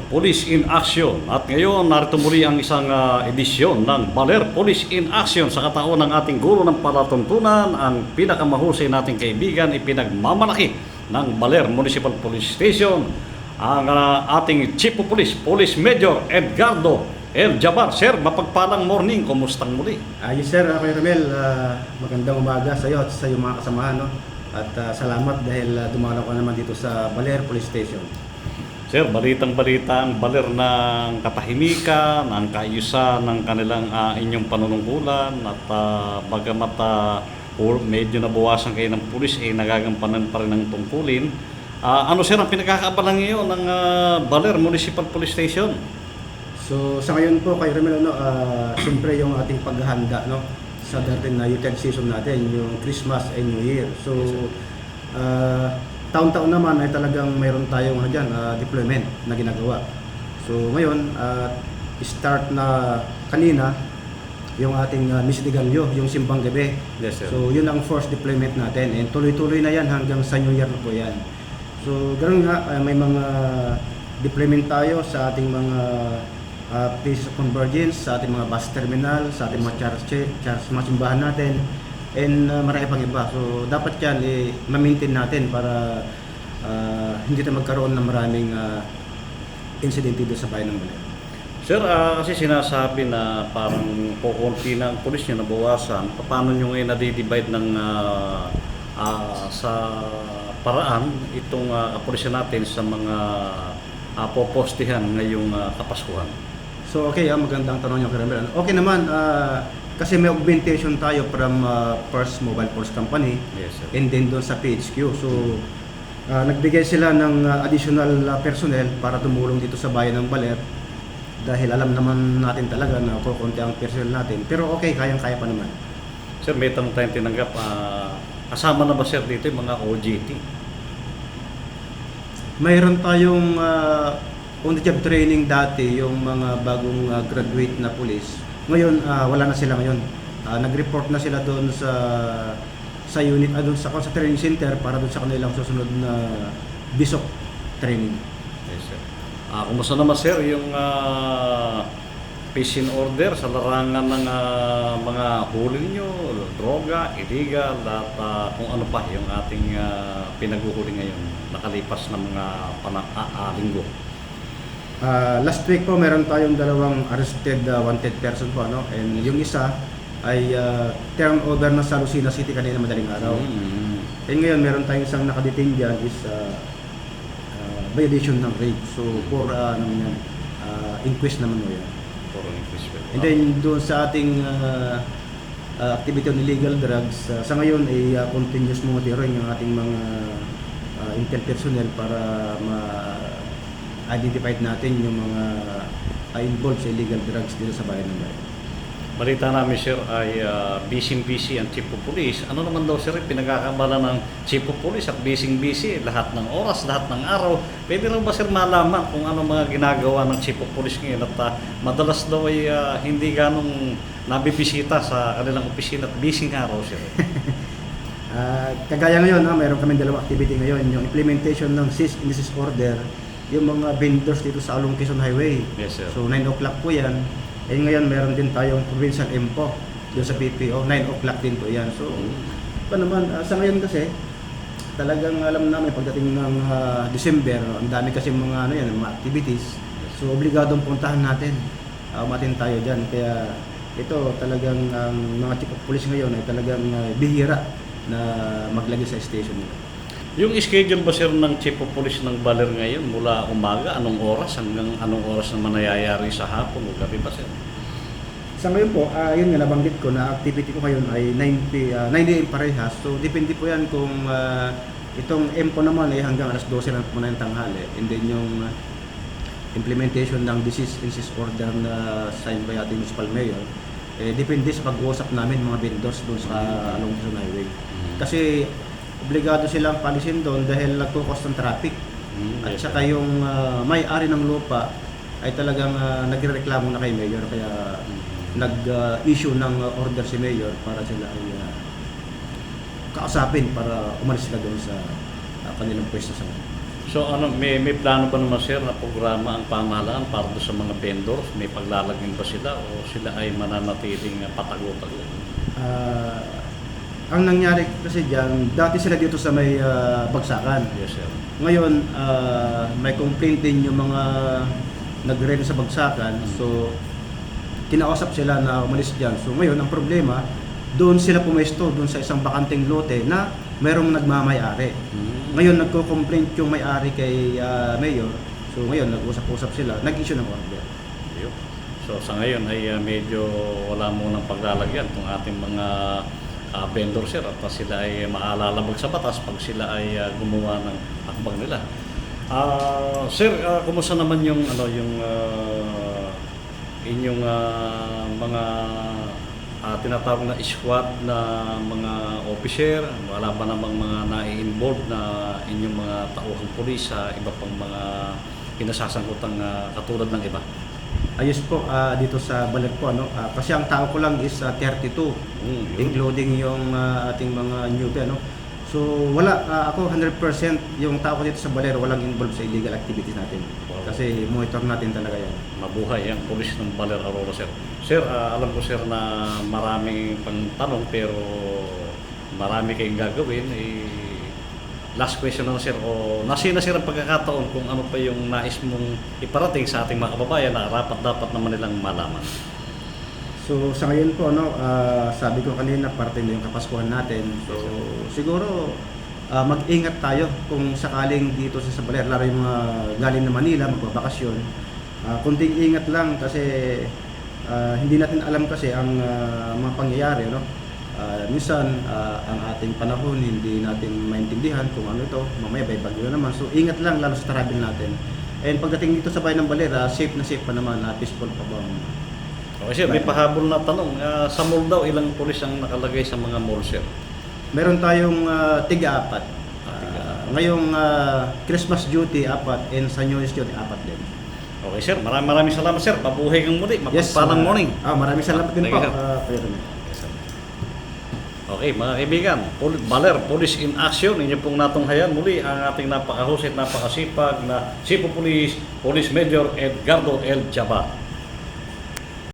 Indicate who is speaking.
Speaker 1: Police in Action. At ngayon, narito muli ang isang edisyon ng Baler Police in Action sa kataon ng ating guro ng palatuntunan, ang pinakamahusay nating kaibigan, ipinagmamalaki ng Baler Municipal Police Station, ang ating Chief of Police, Police Major Edgardo El Jabar. Sir, mapagpalang morning, kumustang muli?
Speaker 2: Yes sir, Kuya Romel, magandang umaga sa iyo at sa iyong mga kasamahan. No? At salamat dahil dumalaw ka naman dito sa Baler Police Station.
Speaker 1: Sir, balitang-balita ang Baler ng katahimikan, ang kaayusan ng kanilang inyong panunungkulan at bagamat medyo nabawasan kayo ng pulis, nagagampanan pa rin ng tungkulin. Ano sir ang pinagkakaabalan ngayon ng Baler Municipal Police Station?
Speaker 2: So sa ngayon po kay Romel, siyempre yung ating paghahanda sa darating na youth season natin, yung Christmas and New Year. So taon-taon naman ay talagang mayroon tayong deployment na ginagawa. So ngayon, start na kanina yung ating Miss de Gallo, yung simbang gabi.
Speaker 1: Yes, sir.
Speaker 2: So yun ang first deployment natin and tuloy-tuloy na yan hanggang sa New Year na po yan. So ganoon nga, may mga deployment tayo sa ating mga places of convergence, sa ating mga bus terminal, sa ating mga mga simbahan natin, and marami pang iba. So dapat yan ma-maintain natin para hindi tayo magkaroon ng maraming incident dito sa bayan ng Baler.
Speaker 1: Sir, kasi sinasabi na parang kukunti na ang pulis nyo, nabawasan. Paano nyo ngayon na-divide ng sa paraan itong kapulisan natin sa mga popostihan ngayong Kapaskuhan?
Speaker 2: So okay, magandang tanong niyo, Karamel. Okay naman, kasi may augmentation tayo from First Mobile Force Company.
Speaker 1: Yes, sir.
Speaker 2: And then doon sa PHQ. So nagbigay sila ng additional personnel para tumulong dito sa bayan ng Baler dahil alam naman natin talaga na kukunti ang personnel natin. Pero okay, kayang-kaya pa naman.
Speaker 1: Sir, may tanong tayong tinanggap. Kasama na ba sir dito yung mga OJT?
Speaker 2: Mayroon tayong on-the-job training dati, yung mga bagong graduate na police. Ngayon, wala na sila ngayon. Nag-report na sila doon sa unit, doon sa training center para doon sa kanilang susunod na BISOC training.
Speaker 1: Yes, sir. Kumusta naman sir yung peace and order sa larangan ng mga huli nyo, droga, illegal, at kung ano pa yung ating pinaghuhuli ngayon nakalipas ng mga linggo?
Speaker 2: Last week po meron tayong dalawang arrested wanted person po, and yung isa ay turnover na sa Lucena City kanina madaling araw. And ngayon meron tayong isang nakadetain dyan is violation ng rape. So for inquest naman mo yan.
Speaker 1: For inquest.
Speaker 2: And then doon sa ating activity on illegal drugs, sa ngayon ay continuous monitoring yung ating mga intel personnel para ma-identify natin yung mga involved sa illegal drugs dito sa bayan ng Baler.
Speaker 1: Balita namin sir ay busy ang Chief of Police. Ano naman daw sir pinagkakabala ng Chief of Police at busy lahat ng oras, lahat ng araw? Pwede lang ba sir malaman kung ano mga ginagawa ng Chief of Police ngayon at madalas daw ay hindi ganong nabibisita sa kanilang opisina at busy nga raw sir?
Speaker 2: Kagaya ngayon, mayroon kami dalawang activity ngayon, yung implementation ng cease and desist order, yung mga vendors dito sa Along Quezon Highway.
Speaker 1: Yes, sir.
Speaker 2: So 9 o'clock po yan. And ngayon meron din tayong provincial MPO doon sa PPO, 9 o'clock din po yan. So pa naman, sa ngayon kasi talagang alam namin pagdating ng December, ang dami kasi mga mga activities. So obligadong puntahan natin. Umatin tayo diyan. Kaya ito talagang ang mga chief of police ngayon ay talagang bihira na maglagay sa station nila.
Speaker 1: Yung schedule ba sir ng Chief of Police ng Baler ngayon mula umaga, anong oras hanggang anong oras naman nangyayari sa hapon o gabi ba sir?
Speaker 2: Sa ngayon po, yun nga nabanggit ko na activity ko ngayon ay 9 AM parehas. So depende po yan kung itong M po naman ay hanggang alas 12 lang po na yung tanghali. And then yung implementation ng disease and cease order na signed by ating municipal mayor, depende sa pag-uusap namin mga vendors doon sa Along Quezon Highway. Kasi obligado silang palisin doon dahil nagkukos ng traffic. At saka yung may-ari ng lupa ay talagang nagrereklamo na kay Mayor, kaya nag-issue ng order si Mayor para sila ay kausapin para umalis sila doon sa kanilang pwesto sa
Speaker 1: So ano, may plano ba naman sir na programa ang pamahalaan para doon sa mga vendors? May paglalagyan ba sila o sila ay mananatiling patago-tago?
Speaker 2: Ah, ang nangyari kasi diyan, dati sila dito sa may Bagsakan.
Speaker 1: Yes sir.
Speaker 2: Ngayon, may complaint din yung mga nag-rent sa Bagsakan. So, kinausap sila na umalis dyan. So, ngayon, ang problema, doon sila pumesto, doon sa isang bakanteng lote na merong nagmamayari. Ngayon, nagko-complaint yung may-ari kay Mayor. So, ngayon, nag-usap-usap sila, nag-issue ng order.
Speaker 1: Ayun. So sa ngayon ay medyo wala munang paglalagyan kung ating mga vendor sir at sila ay maalalabag sa batas pag sila ay gumawa ng hakbang nila. Sir, kumusta naman yung inyong mga tinatawag na squad na mga officer? Wala ba namang mga nai-involve na inyong mga tauhang pulis sa iba pang mga kinasasangkutang katulad ng iba?
Speaker 2: Ayos po, dito sa Baler po, ano? Kasi ang tao ko lang is 32,
Speaker 1: Yun.
Speaker 2: including yung ating mga newbie, ano? So wala, ako 100% yung tao ko dito sa Baler walang involved sa illegal activities natin.
Speaker 1: Wow.
Speaker 2: Kasi monitor natin talaga yan.
Speaker 1: Mabuhay ang pulis ng Baler Aurora sir. Sir, alam ko sir na maraming pang tanong pero marami kayong gagawin. Last question na sir, o nasina sir ang pagkakataon kung ano pa yung nais mong iparating sa ating mga kababayan na dapat naman nilang malaman.
Speaker 2: So sa ngayon po, ano, sabi ko kanina, parte na yung Kapaskuhan natin. So siguro mag-ingat tayo kung sakaling dito sa Baler, lalo yung mga galing na Manila, magbabakasyon. Kunting ingat lang kasi hindi natin alam kasi ang mga pangyayari, no? Minsan ang ating panahon hindi natin maintindihan kung ano ito, mamaya may bagyo na naman. So ingat lang lalo sa travel natin. And pagdating dito sa bayan ng Baler, safe na safe pa naman, peaceful pa ba?
Speaker 1: Okay sir, may pahabol na tanong. Sa mall daw, ilang pulis ang nakalagay sa mga mall sir?
Speaker 2: Meron tayong tiga-apat. Ngayong Christmas duty, 4, and sa New Year's duty, 4 din.
Speaker 1: Okay sir, maraming salamat sir. Pabuhay kang muli. Mapagpalang morning.
Speaker 2: Maraming salamat din
Speaker 1: Thank
Speaker 2: po.
Speaker 1: you, sir. Okay mga kaibigan, Baler Police in Action, inyo pong natunghayan muli ang ating napakahusay at napakasipag na Chief of Police, Police Major Edgardo L. Jaba.